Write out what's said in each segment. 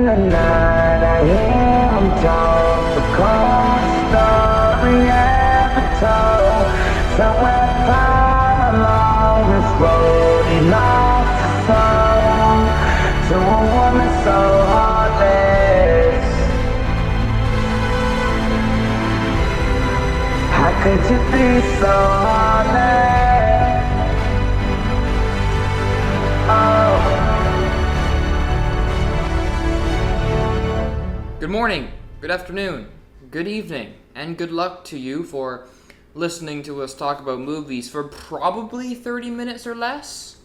the night I hear him talk, the cold story ever told. Somewhere far along this road he lost his soul to a woman so heartless. How could you be so heartless? Oh. Good morning, good afternoon, good evening, and good luck to you for listening to us talk about movies for probably 30 minutes or less.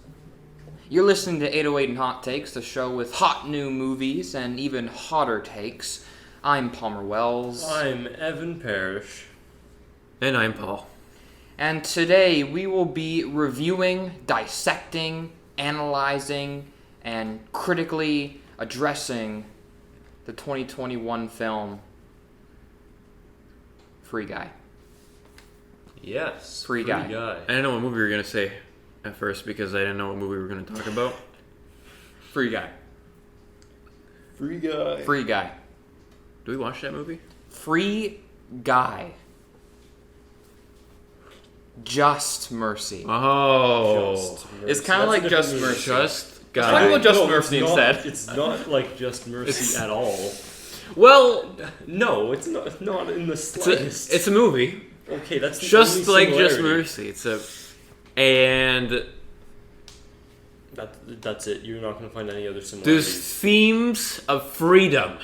You're listening to 808 and Hot Takes, the show with hot new movies and even hotter takes. I'm Palmer Wells. I'm Evan Parrish. And I'm Paul. And today we will be reviewing, dissecting, analyzing, and critically addressing the 2021 film Free Guy. Yes. Free Guy. I didn't know what movie we were going to say at first because I didn't know what movie we were going to talk about. Free Guy. Free Guy. Free Guy. Do we watch that movie? Free Guy. Just Mercy. Oh. It's kind of like Just Mercy. Just Let's talk Guy. about Just Mercy instead. It's not like Just Mercy at all. Well, No, it's not in the slightest. it's a movie. Okay, that's the Just only like Just similarity. Mercy. And That's it. You're not going to find any other there's similarities. themes of freedom.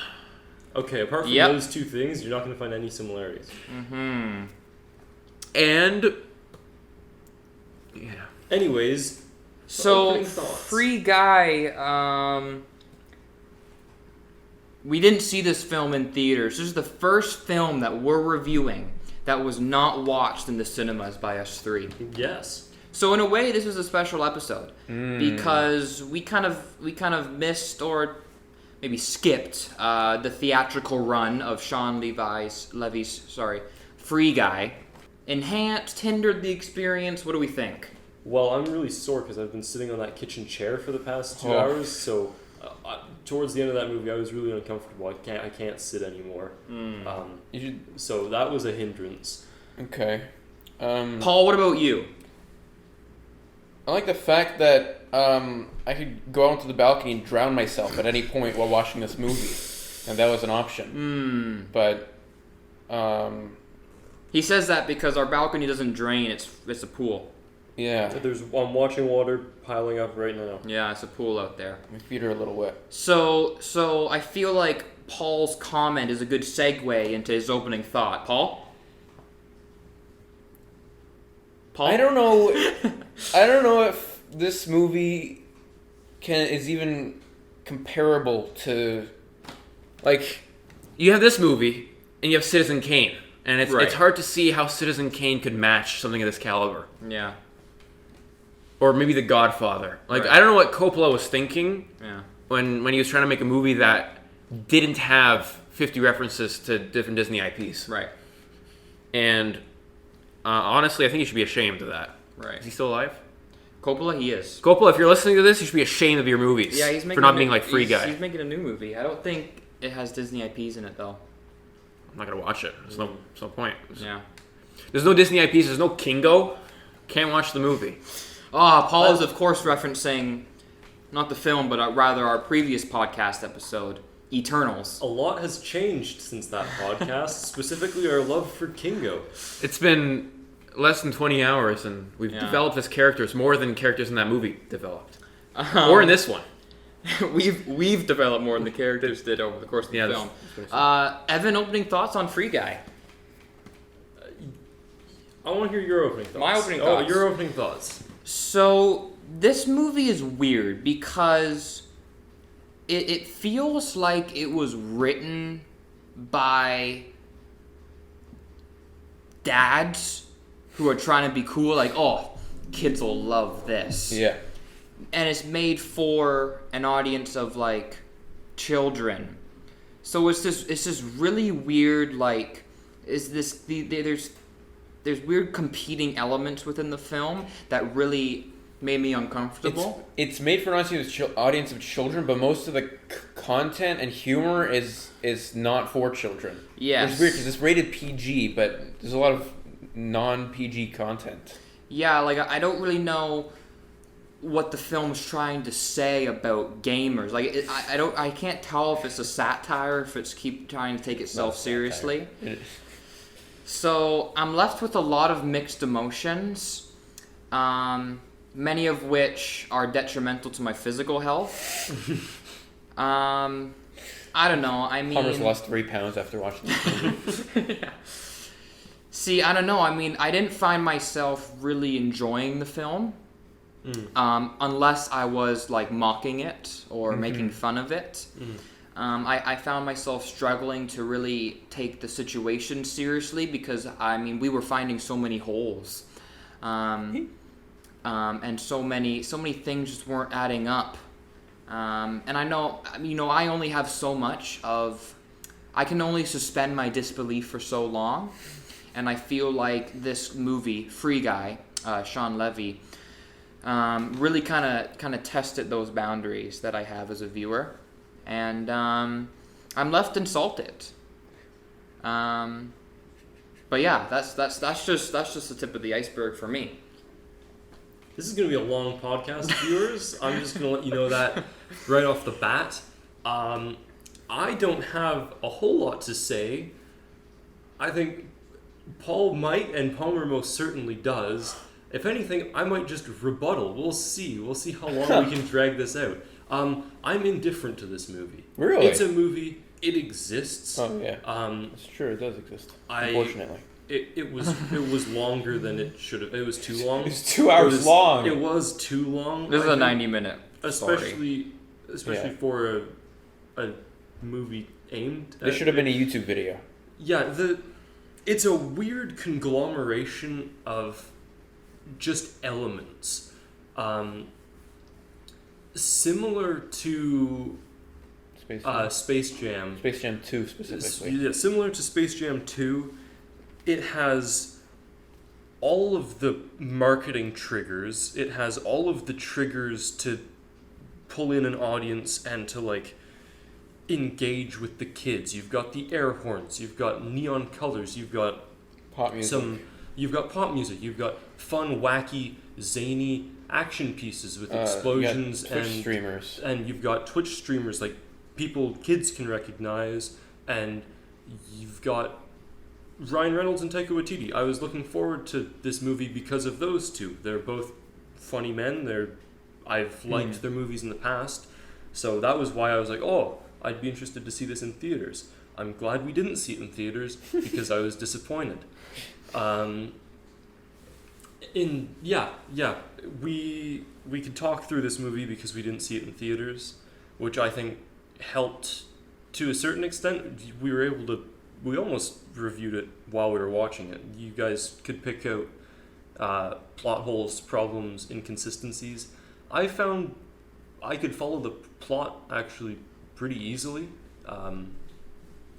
Okay, apart from Yep. those two things, you're not going to find any similarities. And yeah. Anyways, So, opening thoughts. Free Guy, we didn't see this film in theaters. This is the first film that we're reviewing that was not watched in the cinemas by us three. Yes. So in a way, this is a special episode because we kind of missed or maybe skipped the theatrical run of Sean Levy's Free Guy. Enhanced, hindered the experience. What do we think? Well, I'm really sore because I've been sitting on that kitchen chair for the past 2 Oh. hours. So, towards the end of that movie, I was really uncomfortable. I can't sit anymore. You should, So that was a hindrance. okay. Paul, what about you? I like the fact that I could go out to the balcony and drown myself at any point while watching this movie, and that was an option. But He says that because our balcony doesn't drain. It's a pool. yeah, I'm watching water piling up right now. Yeah, it's a pool out there. my feet are a little wet. So I feel like Paul's comment is a good segue into his opening thought. Paul? I don't know. I don't know if this movie is even comparable to, like, you have this movie and you have Citizen Kane, and Right. it's hard to see how Citizen Kane could match something of this caliber, Yeah. or maybe The Godfather. Like, Right. I don't know what Coppola was thinking Yeah. when he was trying to make a movie that didn't have 50 references to different Disney IPs. Right. And honestly, I think you should be ashamed of that. Right. Is he still alive? Coppola, he is. Coppola, if you're listening to this, you should be ashamed of your movies. Yeah, he's making for not a being new- like Free he's- Guy. He's making a new movie. I don't think it has Disney IPs in it though. I'm not gonna watch it. There's no point. Yeah. There's no Disney IPs. There's no Kingo. Can't watch the movie. Paul is of course referencing not the film, but rather our previous podcast episode, Eternals. A lot has changed since that podcast, specifically our love for Kingo. It's been less than 20 hours, and we've Yeah. developed as characters more than characters in that movie developed, or in this one. we've developed more than the characters did over the course of the Yeah, film. that's- Evan, opening thoughts on Free Guy? I want to hear your opening thoughts. My opening Oh, thoughts. your opening thoughts. So this movie is weird because it feels like it was written by dads who are trying to be cool, like, oh, kids will love this. Yeah. And it's made for an audience of like children. So it's this really weird, like, there's weird competing elements within the film that really made me uncomfortable. It's made for an audience of children, but most of the content and humor is not for children. Yes. It's weird because it's rated PG, but there's a lot of non-PG content. Yeah, like I don't really know what the film's trying to say about gamers. Like I can't tell if it's a satire, if it's keep trying to take itself seriously. So I'm left with a lot of mixed emotions, many of which are detrimental to my physical health. I don't know. I mean, Palmer's lost 3 pounds after watching this movie. Yeah. See, I don't know. I mean, I didn't find myself really enjoying the film, unless I was like mocking it or making fun of it. I found myself struggling to really take the situation seriously because I mean we were finding so many holes, and so many things just weren't adding up. And I know, I only have so much of. I can only suspend my disbelief for so long. And I feel like this movie, Free Guy, Sean Levy, really kind of tested those boundaries that I have as a viewer, and I'm left insulted. But yeah, that's just the tip of the iceberg for me. This is going to be a long podcast, viewers. I'm just going to let you know that right off the bat. I don't have a whole lot to say. I think Paul might, and Palmer most certainly does. If anything, I might just rebuttal. We'll see. We'll see how long we can drag this out. I'm indifferent to this movie. Really? It's a movie. It exists. Oh yeah. It's true. It does exist. Unfortunately. It was longer than it should have. It was too long. It's 2 hours long. It was too long. This is a 90-minute especially for a movie aimed at... This should have been a YouTube video. Yeah, it's a weird conglomeration of just elements. Similar to Space Jam. Space Jam 2 specifically. Yeah, similar to Space Jam 2, it has all of the marketing triggers. It has all of the triggers to pull in an audience and to like engage with the kids. You've got the air horns, you've got neon colors, you've got pop music. You've got pop music, you've got fun, wacky, zany action pieces with explosions Twitch streamers. And you've got Twitch streamers like kids can recognize, and you've got Ryan Reynolds and Taika Waititi. I was looking forward to this movie because of those two. They're both funny men. I've liked their movies in the past, so that was why I was like, oh, I'd be interested to see this in theaters. I'm glad we didn't see it in theaters because I was disappointed. We could talk through this movie because we didn't see it in theaters, which I think helped to a certain extent. We almost reviewed it while we were watching it. You guys could pick out plot holes, problems, inconsistencies. I found I could follow the plot actually pretty easily.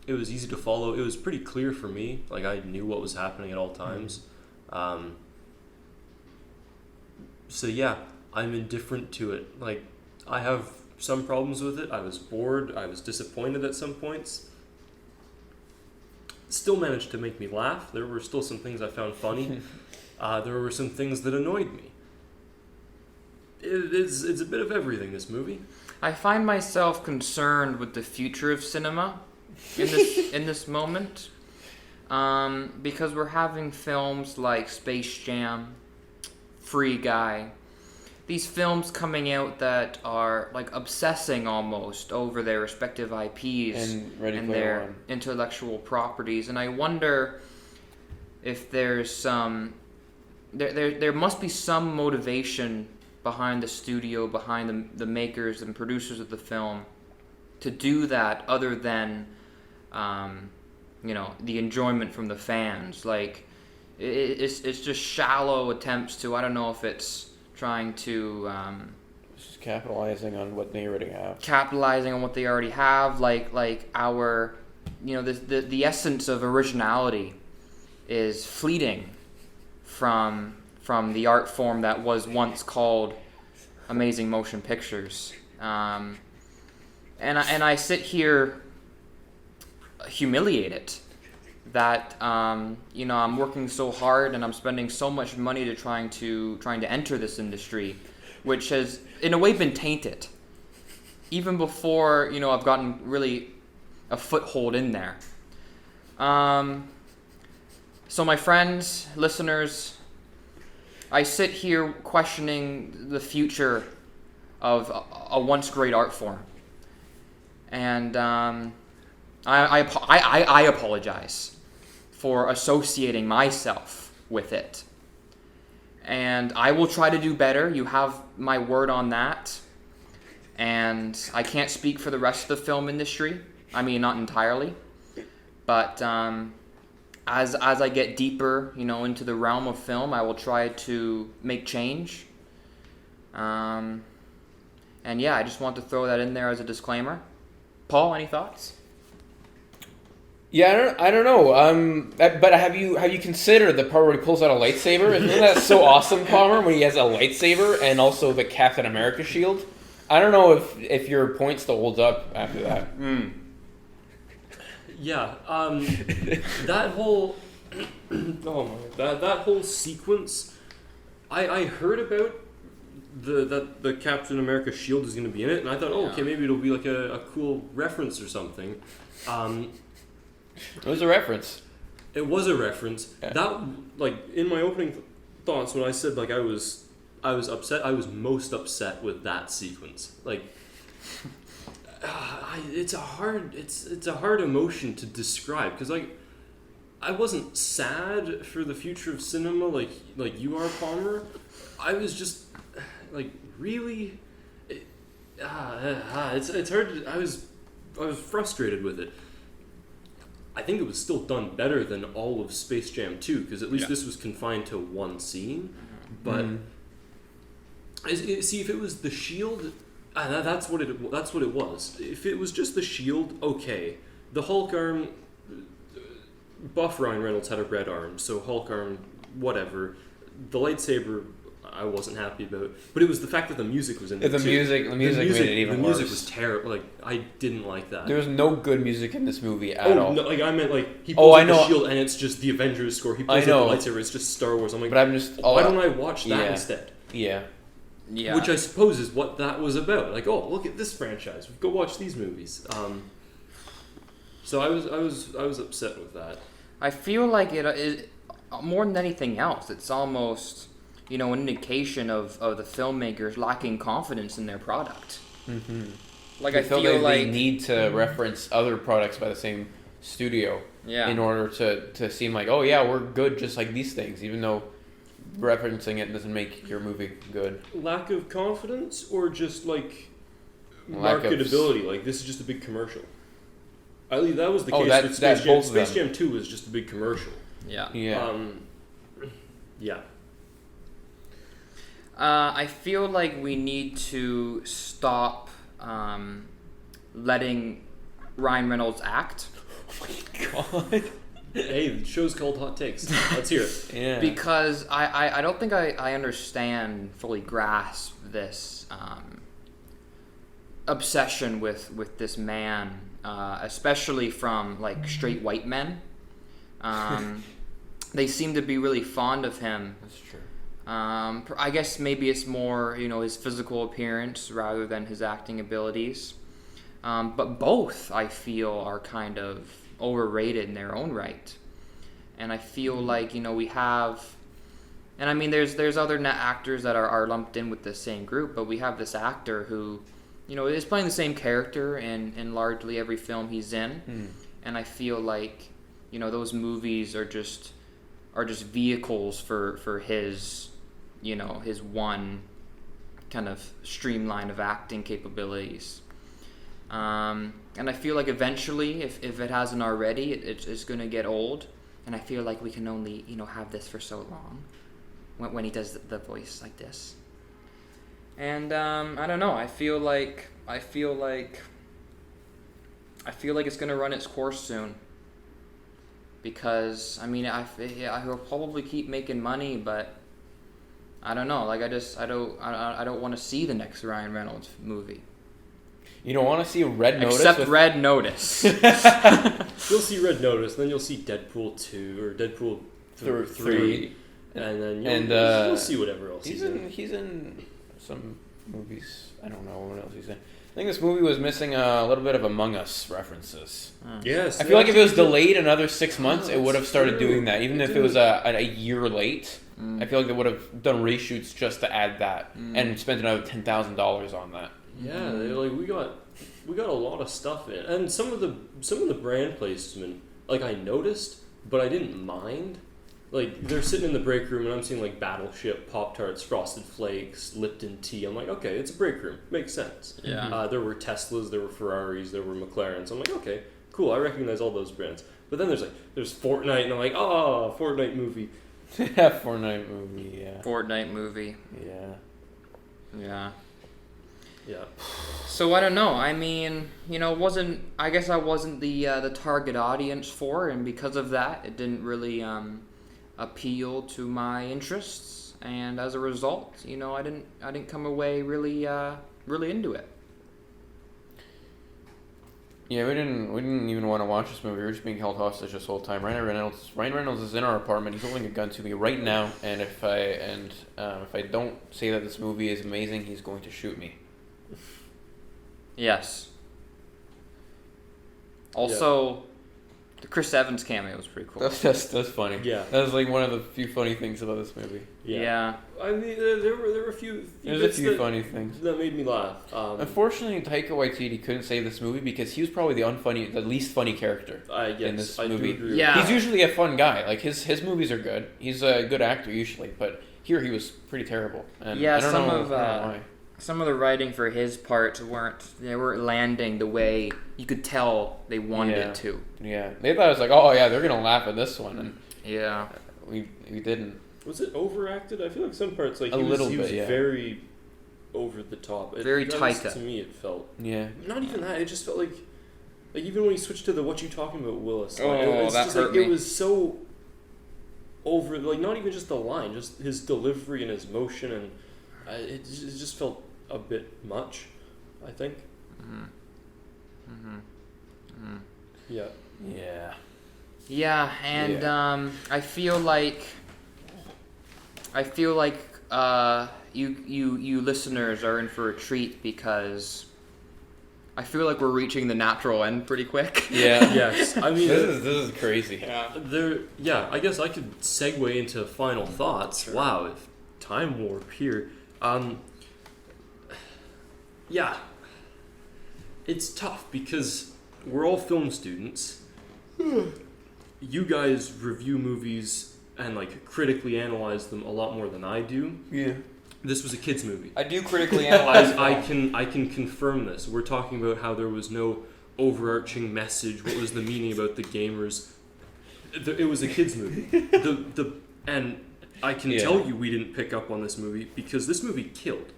It was easy to follow. It was pretty clear for me. Like, I knew what was happening at all times. So yeah, I'm indifferent to it. Like, I have some problems with it. I was bored. I was disappointed at some points. Still managed to make me laugh. There were still some things I found funny. There were some things that annoyed me. It's a bit of everything, this movie. I find myself concerned with the future of cinema in this moment, because we're having films like Space Jam, Free Guy, these films coming out that are like obsessing almost over their respective IPs and their intellectual properties, and I wonder if there's some there must be some motivation behind the studio, behind the makers and producers of the film, to do that other than, the enjoyment from the fans. Like, it's just shallow attempts to, I don't know if it's trying to... it's just capitalizing on what they already have. Like our, the essence of originality is fleeting from the art form that was once called amazing motion pictures. and I sit here humiliated that you know, I'm working so hard and I'm spending so much money to trying to enter this industry, which has in a way been tainted even before, you know, I've gotten really a foothold in there. So my friends, listeners, I sit here questioning the future of a once great art form, and I apologize for associating myself with it, and I will try to do better. You have my word on that, and I can't speak for the rest of the film industry. I mean, not entirely, but as I get deeper, you know, into the realm of film, I will try to make change. And yeah, I just want to throw that in there as a disclaimer. Paul, any thoughts? Yeah, I don't know. But have you considered the part where he pulls out a lightsaber? Isn't that so awesome, Palmer? When he has a lightsaber and also the Captain America shield. I don't know if your point still holds up after that. Yeah, that whole that whole sequence, I heard about the Captain America shield is going to be in it, and I thought, okay, maybe it'll be like a cool reference or something. It was a reference. It was a reference. Yeah. That, like, in my opening thoughts, when I said like I was upset, I was most upset with that sequence. Like, it's a hard emotion to describe, because like I wasn't sad for the future of cinema like you are, Palmer. I was just like, really, it's hard. I was frustrated with it. I think it was still done better than all of Space Jam 2, because at least this was confined to one scene. But see, if it was the shield, that's what it was. If it was just the shield, okay. The Hulk arm, buff Ryan Reynolds had a red arm, so Hulk arm, whatever. The lightsaber, I wasn't happy about, but it was the fact that the music was in it. The music made it even worse. The music was terrible. Like, I didn't like that. There was no good music in this movie at all. No, like I meant like he pulls out the shield and it's just the Avengers score. He pulls out the lightsaber, it's just Star Wars. I'm like, but I'm just. Why don't I watch that instead? Yeah. Yeah. Which I suppose is what that was about. Like, oh, look at this franchise. Go watch these movies. So I was upset with that. I feel like it is more than anything else. It's almost, you know, an indication of the filmmakers lacking confidence in their product. Mm-hmm. Like, I feel like they need to reference other products by the same studio in order to seem like, oh yeah, we're good just like these things, even though referencing it doesn't make your movie good. Lack of confidence, or just like marketability? Like, this is just a big commercial. I believe that was the case with Space Jam. Space Jam 2 was just a big commercial. Yeah. Yeah. I feel like we need to stop letting Ryan Reynolds act. Oh my god. Hey, the show's called Hot Takes. Let's hear it. Yeah. Because I don't think I understand, fully grasp this obsession with this man, especially from like straight white men. They seem to be really fond of him. That's true. I guess maybe it's more, you know, his physical appearance rather than his acting abilities. But both, I feel, are kind of overrated in their own right. And I feel like, you know, we have, and I mean, there's other actors that are lumped in with the same group, but we have this actor who, you know, is playing the same character in largely every film he's in. And I feel like, you know, those movies are just vehicles for his, you know, his one kind of streamline of acting capabilities. And I feel like eventually, if it hasn't already, it's going to get old. And I feel like we can only, you know, have this for so long when he does the voice like this. And I don't know. I feel like it's going to run its course soon. Because I mean, he'll probably keep making money, but I don't know. Like, I don't want to see the next Ryan Reynolds movie. You don't want to see Red Notice? Except Red Notice. You'll see Red Notice, then you'll see Deadpool 2 or Deadpool 3. And then you'll see whatever else he's in. He's in some movies. I don't know what else he's in. I think this movie was missing a little bit of Among Us references. Yes. I feel like if it was delayed another 6 months, it would have started doing that. Even if it was a year late, I feel like they would have done reshoots just to add that and spent another $10,000 on that. Yeah, we got a lot of stuff in, and some of the brand placement, like I noticed, but I didn't mind. Like they're sitting in the break room, and I'm seeing like Battleship, Pop-Tarts, Frosted Flakes, Lipton tea. I'm like, okay, it's a break room, makes sense. Yeah. There were Teslas, there were Ferraris, there were McLarens. I'm like, okay, cool, I recognize all those brands. But then there's Fortnite, and I'm like, oh, Fortnite movie. Fortnite movie, yeah. Fortnite movie. Yeah. Yeah. Yeah. So I don't know. I mean, I guess I wasn't the target audience for it, and because of that, it didn't really appeal to my interests, and as a result, I didn't come away really into it. Yeah, we didn't even want to watch this movie. We were just being held hostage this whole time. Ryan Reynolds is in our apartment. He's holding a gun to me right now, and if I don't say that this movie is amazing, he's going to shoot me. Yes. Also, the Chris Evans cameo was pretty cool. That's funny. Yeah. That was like one of the few funny things about this movie. Yeah. I mean, there were a few. There's a few funny things that made me laugh. Unfortunately, Taika Waititi couldn't save this movie because he was probably the least funny character in this movie. Do agree. Yeah. He's usually a fun guy. Like his movies are good. He's a good actor usually, but here he was pretty terrible. And Yeah, I don't know why. some of the writing for his parts weren't landing the way you could tell they wanted it to. Yeah, they thought it was like, oh yeah, they're gonna laugh at this one, and Yeah. we didn't. Was it overacted? I feel like some parts, like A he was little bit, yeah. very over the top. Very Taika. To me, it felt. Yeah. Not even that. It just felt like even when he switched to the "What you talking about, Willis." Oh, it's that just hurt like me. it was so over. Like not even just the line, just his delivery and his motion, and it just felt a bit much. I think. Yeah. Yeah. Yeah, and I feel like you listeners are in for a treat because I feel like we're reaching the natural end pretty quick. Yeah. Yes. I mean, this is crazy. Yeah. I guess I could segue into final thoughts. Sure. Wow, if time warp here. Yeah. It's tough because we're all film students. You guys review movies and like critically analyze them a lot more than I do. Yeah. This was a kids movie. I do critically analyze. I can confirm this. We're talking about how there was no overarching message. What was the meaning about the gamers? It was a kids movie. And I can tell you we didn't pick up on this movie because this movie killed.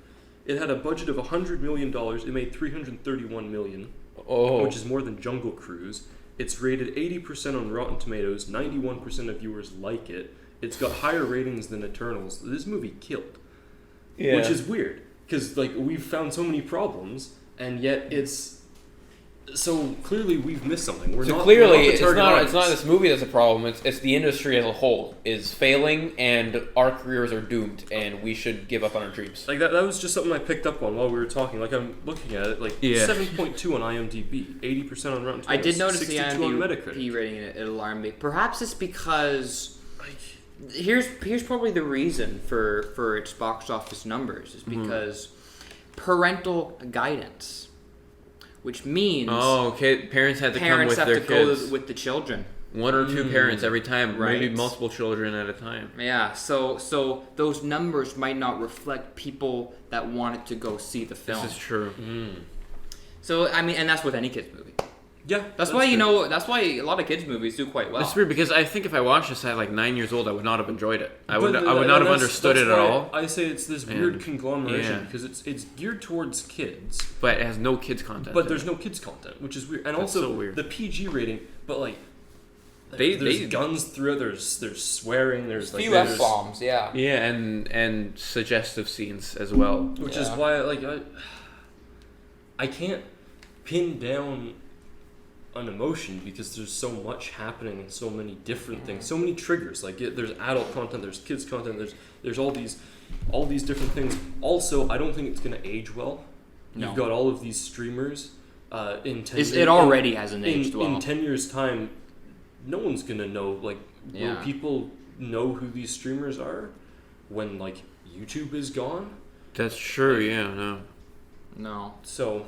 It had a budget of $100 million. It made $331 million, which is more than Jungle Cruise. It's rated 80% on Rotten Tomatoes. 91% of viewers like it. It's got higher ratings than Eternals. This movie killed. Yeah. Which is weird because like we've found so many problems and yet it's so clearly we've missed something. We're not it's not this movie that's a problem. It's the industry as a whole is failing and our careers are doomed and we should give up on our dreams. Like that was just something I picked up on while we were talking. Like I'm looking at it, like 7.2 on IMDb, 80% on Rotten Tomatoes. I did notice the 62 on IMDb Metacritic. rating. It alarmed me. Perhaps it's because here's probably the reason for its box office numbers is because parental guidance, which means parents had to come with their kids. Go with the children. One or two parents every time, Right. maybe multiple children at a time. Yeah, so those numbers might not reflect people that wanted to go see the film. This is true. So I mean, and that's with any kids movie. Yeah, That's why that's why a lot of kids movies do quite well. It's weird because I think if I watched this at like 9 years old, I would not have enjoyed it. I would not have understood it at all. I say it's this weird conglomeration yeah. because it's geared towards kids, But it has no kids content. but there's no kids content, which is weird. And That's also so weird. the PG rating, but like They there's guns through it. There's swearing. There's like few F-bombs, yeah. Yeah, and suggestive scenes as well. which is why like I can't. pin down an emotion because there's so much happening and so many different things, so many triggers. Like there's adult content, there's kids content, there's all these different things. Also, I don't think it's gonna age well. No. You've got all of these streamers. In 10 It already hasn't aged well. In 10 years' time, no one's gonna know. Like, Yeah. will people know who these streamers are when like YouTube is gone? That's true. Yeah. No. No. So,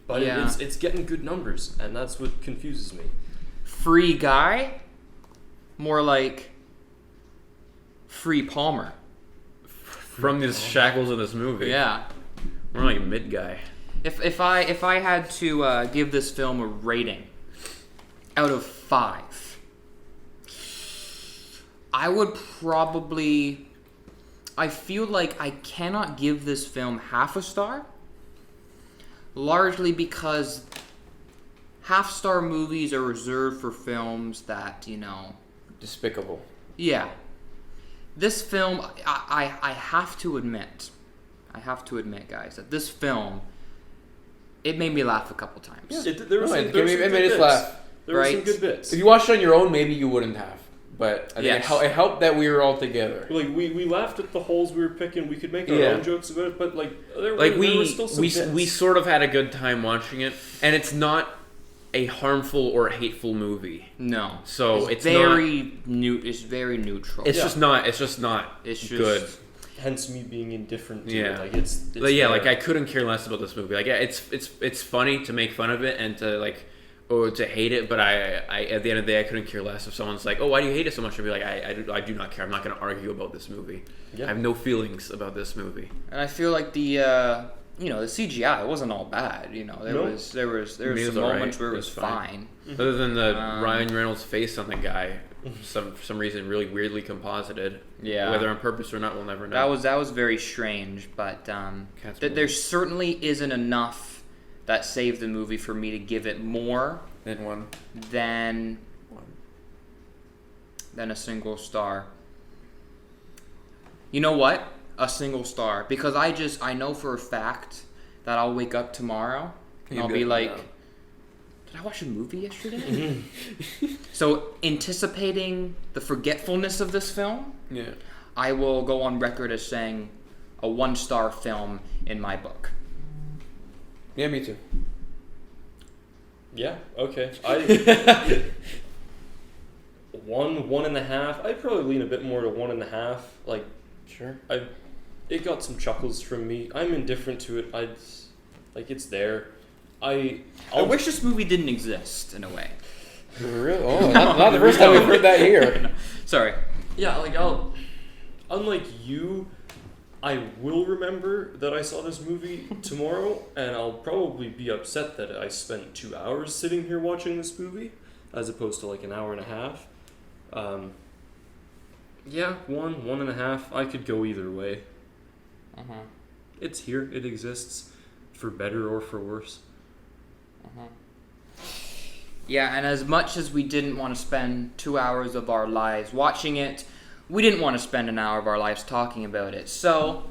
but Yeah. it's getting good numbers, and that's what confuses me. Free Guy? More like Free Palmer. From these shackles of this movie. Yeah. We're like mid guy. If I had to give this film a rating out of 5, I would probably. I feel like I cannot give this film half a star, largely because half-star movies are reserved for films that, Despicable. yeah. This film, I have to admit, guys, that this film, it made me laugh a couple times. There was No, some, it there was made some us good bits. laugh. There were some Right? good bits. If you watched it on your own, maybe you wouldn't have. But I think Yes. it helped that we were all together. Like we laughed at the holes we were picking. We could make our Yeah. own jokes about it, but like there Like were we still some we bits. we sort of had a good time watching it, and it's not a harmful or hateful movie. No. So it's very It's very neutral. It's Yeah. just not. It's just not It's just good. Hence me being indifferent to Yeah. it. Like it's Like, yeah, there. like I couldn't care less about this movie. Like yeah, it's funny to make fun of it and to to hate it, but I at the end of the day I couldn't care less if someone's like, oh, why do you hate it so much? I'd be like, I do not care. I'm not going to argue about this movie. Yeah. I have no feelings about this movie. And I feel like the CGI wasn't all bad. There No. was I mean, some it was alright. moments where it It was was fine. fine. Other than the Um, Ryan Reynolds face on the guy, for some reason really weirdly composited. Yeah. Whether on purpose or not, we'll never know. That was very strange, but Cat's there certainly isn't enough that saved the movie for me to give it more then one. than a single star. You know what? A single star, because I know for a fact that I'll wake up tomorrow and You'll I'll be be like, like, "No." did I watch a movie yesterday? So anticipating the forgetfulness of this film, Yeah. I will go on record as saying a 1-star film in my book. Yeah, me too. Yeah. Okay. I 1.5. I'd probably lean a bit more to 1.5. Like Sure. it got some chuckles from me. I'm indifferent to it. It's there. I wish this movie didn't exist in a way. Really? Oh, not the first time we've heard that here. Sorry. Yeah, unlike you, I will remember that I saw this movie tomorrow, and I'll probably be upset that I spent 2 hours sitting here watching this movie, as opposed to like an hour and a half. Yeah, 1.5. I could go either way. Uh-huh. It's here. It exists, for better or for worse. Yeah, and as much as we didn't want to spend 2 hours of our lives watching it, we didn't want to spend an hour of our lives talking about it. So,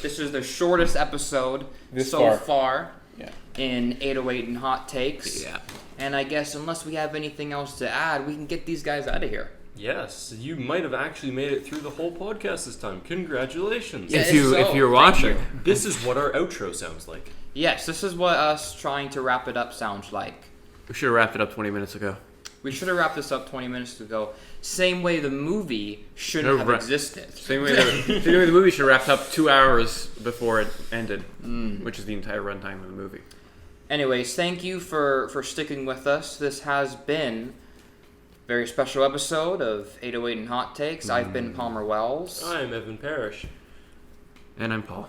this is the shortest episode so far Yeah. in 808 and Hot Takes. Yeah. And I guess unless we have anything else to add, we can get these guys out of here. Yes, you might have actually made it through the whole podcast this time. Congratulations. Yeah, If you're thank watching. you. This is what our outro sounds like. Yes, this is what us trying to wrap it up sounds like. We should have wrapped it up 20 minutes ago. We should have wrapped this up 20 minutes ago. Same way the movie shouldn't have existed. Same way the movie should have wrapped up 2 hours before it ended, which is the entire runtime of the movie. Anyways, thank you for sticking with us. This has been a very special episode of 808 and Hot Takes. I've been Palmer Wells. I'm Evan Parrish. And I'm Paul.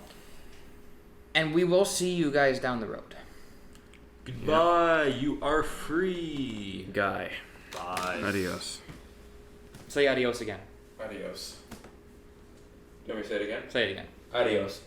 And we will see you guys down the road. Goodbye. You are free. Guy. Bye. Adios. Say adios again. Adios. Do you want me to say it again? Say it again. Adios.